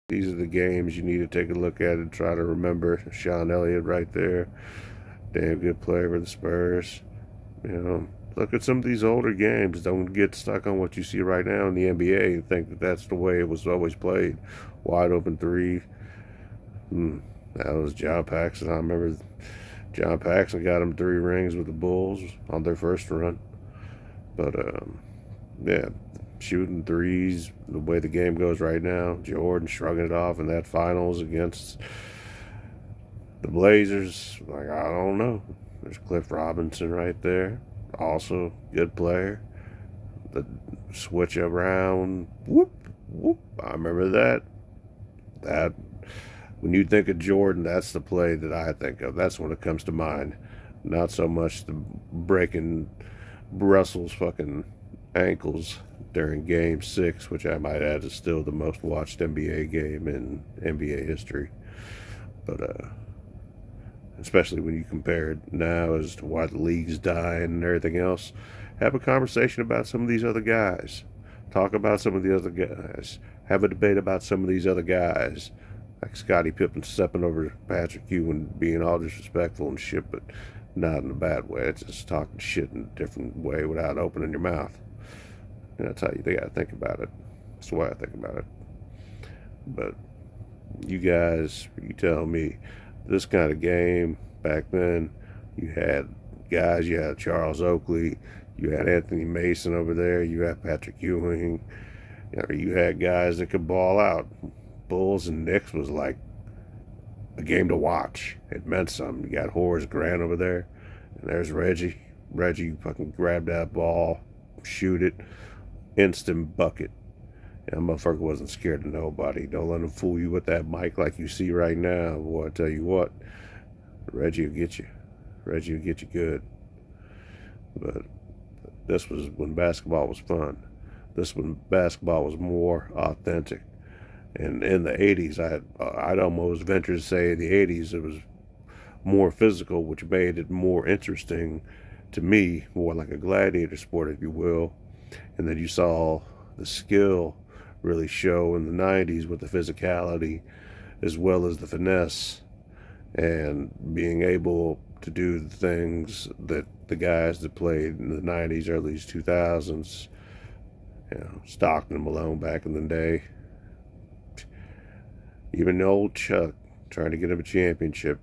These are the games you need to take a look at and try to remember. Sean Elliott right there. Damn good player for the Spurs. You know, look at some of these older games. Don't get stuck on what you see right now in the NBA and think that that's the way it was always played. Wide open three. That was John Paxson. I remember John Paxson got him 3 rings with the Bulls on their first run. But yeah, shooting threes, the way the game goes right now, Jordan shrugging it off in that finals against the Blazers. Like, I don't know. There's Cliff Robinson right there. Also, good player. The switch around, whoop, whoop. I remember that. That, when you think of Jordan, that's the play that I think of. That's when it comes to mind. Not so much the breaking Russell's fucking ankles during Game 6, which I might add is still the most watched NBA game in NBA history. But especially when you compare it now as to why the league's dying and everything else, have a conversation about some of these other guys. Talk about some of the other guys. Have a debate about some of these other guys. Like Scottie Pippen stepping over Patrick Ewing, being all disrespectful and shit, but not in a bad way. It's just talking shit in a different way without opening your mouth. And that's how you gotta think about it. That's the way I think about it. But you guys, you tell me, this kind of game back then, you had guys, you had Charles Oakley, you had Anthony Mason over there, you had Patrick Ewing, you had guys that could ball out. Bulls and Knicks was like a game to watch. It meant something. You got Horace Grant over there, and there's Reggie. Reggie fucking grab that ball, shoot it, instant bucket. And that motherfucker wasn't scared of nobody. Don't let him fool you with that mic like you see right now. Boy, I tell you what, Reggie will get you. Reggie will get you good. But this was when basketball was fun. This when basketball was more authentic. And in the 80s, I'd almost venture to say the 80s, it was more physical, which made it more interesting to me, more like a gladiator sport, if you will. And then you saw the skill really show in the 90s with the physicality as well as the finesse and being able to do the things that the guys that played in the 90s, early 2000s, Stockton and Malone back in the day, even old Chuck trying to get him a championship.